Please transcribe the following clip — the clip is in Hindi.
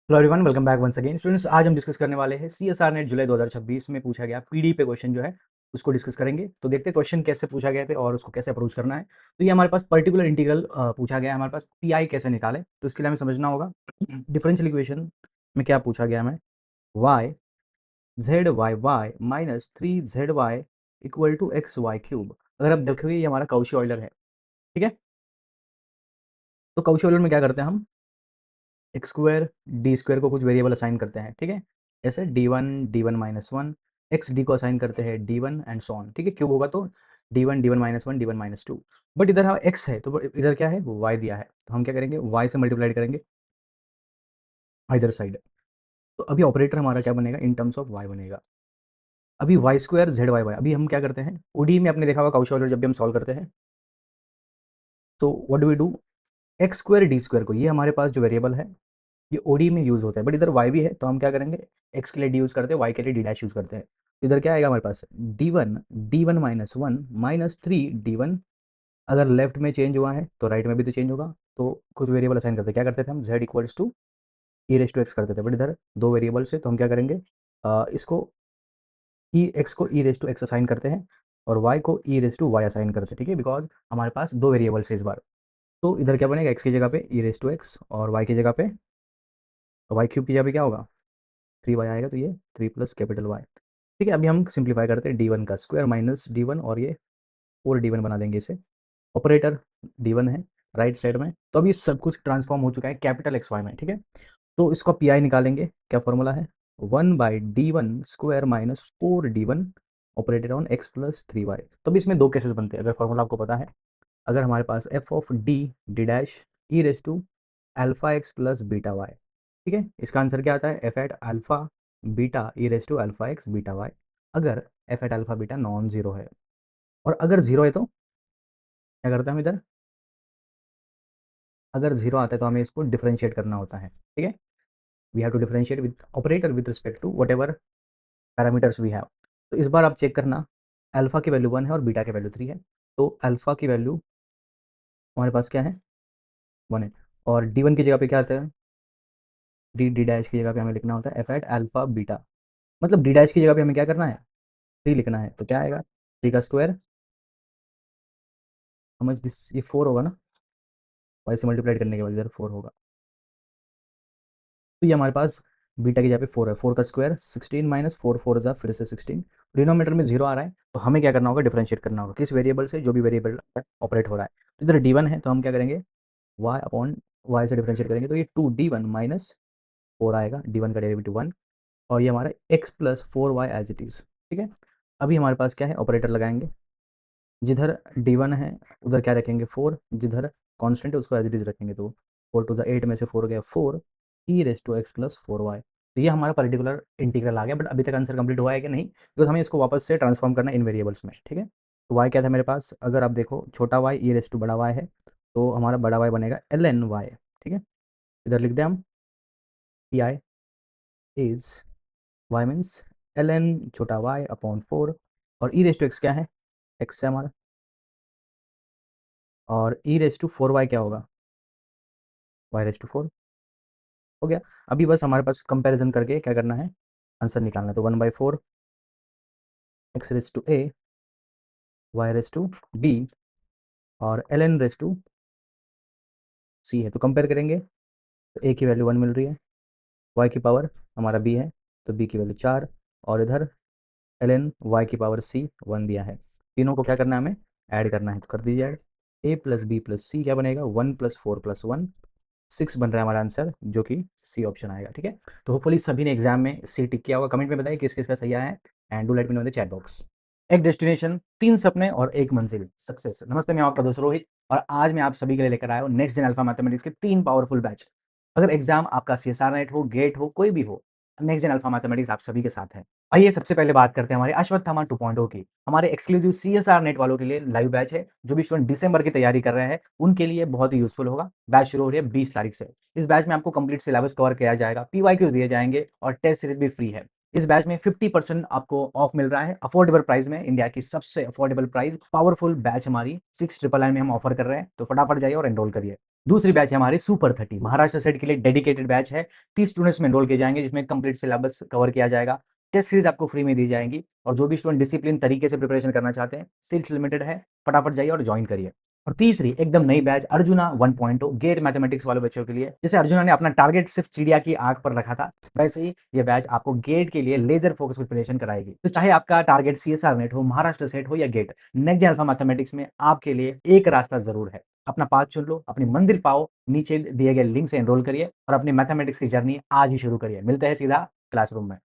Hello everyone, welcome back once again students. आज हम डिस्कस करने वाले हैं सीएसआर नेट जुलाई 2026 में पूछा गया पीडी पे क्वेश्चन जो है उसको डिस्कस करेंगे। तो देखते हैं क्वेश्चन कैसे पूछा गया थे और उसको कैसे अप्रोच करना है। तो ये हमारे पास पर्टिकुलर इंटीग्रल पूछा गया है, हमारे पास पीआई कैसे निकाले, तो इसके लिए हमें समझना होगा डिफरेंशियल इक्वेशन में क्या पूछा गया हमें। Y Z Y Y minus 3 ZY equal to X Y cube. अगर आप देखोगे ये हमारा काउची ऑयलर है, ठीक है। तो काउची ऑयलर में क्या करते हैं हम, एक्स स्क्वायर डी स्क्वायर को कुछ वेरिएबल असाइन करते हैं, ठीक है। जैसे डी वन एक्स डी को असाइन करते हैं डी1 एंड सो ऑन, ठीक है। क्यूब होगा तो D one minus two. But इधर हाँ एक्स है तो इधर क्या है, वो वाई दिया है, तो हम क्या करेंगे वाई से मल्टीप्लाई करेंगे इधर साइड। तो अभी ऑपरेटर हमारा क्या बनेगा, इन टर्म्स ऑफ वाई बनेगा। अभी Y square Z Y Y, अभी हम क्या करते हैं ओडी में आपने देखा होगा काउची ऑयलर जब भी हम सॉल्व करते हैं तो what do we do, X square D square को, ये हमारे पास जो वेरिएबल है ये ओडी में यूज़ होता है, बट इधर वाई भी है तो हम क्या करेंगे एक्स के लिए डी यूज़ करते हैं, वाई के लिए डी डैश यूज़ करते हैं। तो इधर क्या आएगा हमारे पास D one minus one minus three डी1। अगर लेफ्ट में चेंज हुआ है तो राइट में भी तो चेंज होगा, तो कुछ वेरिएबल असाइन करते हैं। क्या करते थे हम Z equals to E raise to X करते थे, बट इधर दो वेरिएबल्स है तो हम क्या करेंगे इसको ई एक्स को ई रेस टू एक्स असाइन करते हैं और वाई को ई रेस टू वाई असाइन करते हैं, ठीक है। बिकॉज हमारे पास दो वेरिएबल्स है इस बार। तो इधर क्या बनेगा, एक्स की जगह पे ई रेस टू एक्स और वाई की जगह पे वाई क्यूब की जगह पे क्या होगा 3y आएगा, तो ये 3 प्लस कैपिटल वाई, ठीक है। अभी हम सिंप्लीफाई करते हैं डी1 का स्क्वायर माइनस डी1 और ये 4 डी1 बना देंगे इसे। ऑपरेटर डी1 है राइट साइड में, तो अभी सब कुछ ट्रांसफॉर्म हो चुका है कैपिटल एक्स वाई में, ठीक है। तो इसका पी आई निकालेंगे, क्या फॉर्मूला है 1/d1 square minus 4d1 operated on x plus 3y। तो अभी इसमें दो केसेस बनते हैं अगर फॉर्मूला आपको पता है। अगर हमारे पास F of D D dash E raise to alpha X plus beta Y, ठीक है। इसका आंसर क्या आता है F at alpha beta E raise to alpha X beta Y, अगर F at alpha beta non zero है। और अगर जीरो है तो क्या करते हैं हम इधर, अगर जीरो आता है तो हमें इसको डिफरेंशिएट करना होता है, ठीक है। We have to differentiate with operator with respect to whatever parameters we have. तो इस बार आप चेक करना, अल्फा की वैल्यू 1 है और बीटा की वैल्यू 3 है, तो अल्फा की वैल्यू हमारे पास क्या है 1 है, और डी1 की जगह पे क्या आता है डी डी डैश की जगह पे हमें लिखना होता है एफ एट अल्फा बीटा। मतलब डी डैश की जगह पे हमें क्या करना है 3 लिखना है, तो क्या आएगा 3 का स्क्वायर, समझ दिस, ये 4 होगा ना, वाई से मल्टीप्लाइड करने के बाद इधर 4 होगा। तो ये हमारे पास बीटा की जगह पे 4 है, 4 का स्क्वायर 16 माइनस 4 4 जा फिर से 16। डिनोमीटर में जीरो आ रहा है तो हमें क्या करना होगा डिफरेंशिएट करना होगा किस वेरिएबल से, जो भी वेरिएबल ऑपरेट हो रहा है। तो इधर डी1 है तो हम क्या करेंगे वाई अपॉन वाई से डिफरेंशिएट करेंगे, तो ये 2d1 माइनस 4 आएगा, डी1 का डेरिवेटिव 1, और ये हमारा x plus 4y as it is, ठीक है। अभी हमारे पास क्या है ऑपरेटर लगाएंगे, जिधर डी1 है उधर क्या रखेंगे 4, जिधर कांस्टेंट है उसको एज इट इज़ रखेंगे, तो 4 टू द 8 में से 4 गया 4 E raise to X plus 4y। तो ये हमारा पर्टिकुलर इंटीग्रल आ गया, बट अभी तक आंसर कंप्लीट हुआ है कि नहीं, बिकॉज हमें इसको वापस से ट्रांसफॉर्म करना है इन वेरिएबल्स में, ठीक है। तो y क्या था मेरे पास, अगर आप देखो छोटा y ई रेस टू बड़ा y है, तो हमारा बड़ा y बनेगा ln y, ठीक है। इधर लिख दें हम P I is y means ln छोटा y अपॉन 4, और ई रेस टू एक्स क्या है x है हमारा, और ई रेस टू 4y क्या होगा y रेस टू 4 हो गया। अभी बस हमारे पास कंपैरिजन करके क्या करना है आंसर निकालना है, तो 1/4 X raise to A Y raise to B और ln रेस टू सी है, तो कंपेयर करेंगे तो ए की वैल्यू 1 मिल रही है, वाई की पावर हमारा बी है तो बी की वैल्यू 4, और इधर ln वाई की पावर सी 1 दिया है। तीनों को क्या करना है हमें ऐड करना है, तो कर दीजिए ऐड, ए प्लस बी प्लस सी क्या बनेगा 1 प्लस 4 प्लस 1 6 बन रहा है हमारा आंसर, जो कि सी ऑप्शन आएगा, ठीक है। तो होपफुली सभी ने एग्जाम में सी टिक किया होगा, कमेंट में बताइए किस किस का सही आया है, and do let me know in the chat box. एक डेस्टिनेशन, तीन सपने और एक मंजिल, सक्सेस। नमस्ते, मैं आपका दोस्त रोहित, और आज मैं आप सभी के लिए लेकर आया हूँ नेक्स्ट जेन अल्फा मैथमेटिक्स के 3 पावरफुल बैच। अगर एग्जाम आपका सीएसआर नेट हो, गेट हो, कोई भी हो, नेक्स्ट जेन अल्फा मैथमेटिक्स आप सभी के साथ है। आइए सबसे पहले बात करते हैं हमारे अश्वत्थामा 2.0 की। हमारे एक्सक्लूसिव सीएसआर नेट वालों के लिए लाइव बैच है, जो भी स्टूडेंट दिसंबर की तैयारी कर रहे हैं उनके लिए बहुत ही यूजफुल होगा। बैच शुरू हो रही है 20 तारीख से। इस बैच में आपको कंप्लीट सिलेबस कवर किया जाएगा, पीवाईक्यूज दिए जाएंगे और टेस्ट सीरीज भी फ्री है। इस बैच में 50% आपको ऑफ मिल रहा है, अफोर्डेबल प्राइस में, इंडिया की सबसे अफोर्डेबल प्राइस, पावरफुल बैच हमारी 699 में हम ऑफर कर रहे हैं, तो फटाफट जाइए और एनरोल करिए। दूसरी बैच है हमारी सुपर 30, महाराष्ट्र सेट के लिए डेडिकेटेड बैच है। 30 स्टूडेंट्स में एनरोल किए जाएंगे, जिसमें कंप्लीट सिलेबस कवर किया जाएगा, टेस्ट सीरीज आपको फ्री में दी जाएंगी, और जो भी स्टूडेंट डिसिप्लिन तरीके से प्रिपरेशन करना चाहते हैं, सीट्स लिमिटेड है, फटाफट जाइए और ज्वाइन करिए। और तीसरी एकदम नई बैच अर्जुना 1.0 गेट मैथमेटिक्स वाले बच्चों के लिए। जैसे अर्जुना ने अपना टारगेट सिर्फ चिड़िया की आंख पर रखा था, वैसे ही ये बैच आपको गेट के लिए लेजर फोकस प्रिपरेशन कराएगी। तो चाहे आपका टारगेट सीएसआर नेट हो, महाराष्ट्र सेट हो या GATE, next gen alpha mathematics में आपके लिए एक रास्ता जरूर है। अपना पाथ चुन लो, अपनी मंजिल पाओ, नीचे दिए गए लिंक से एनरोल करिए और अपनी मैथमेटिक्स की जर्नी आज ही शुरू करिए। मिलते हैं सीधा क्लासरूम में।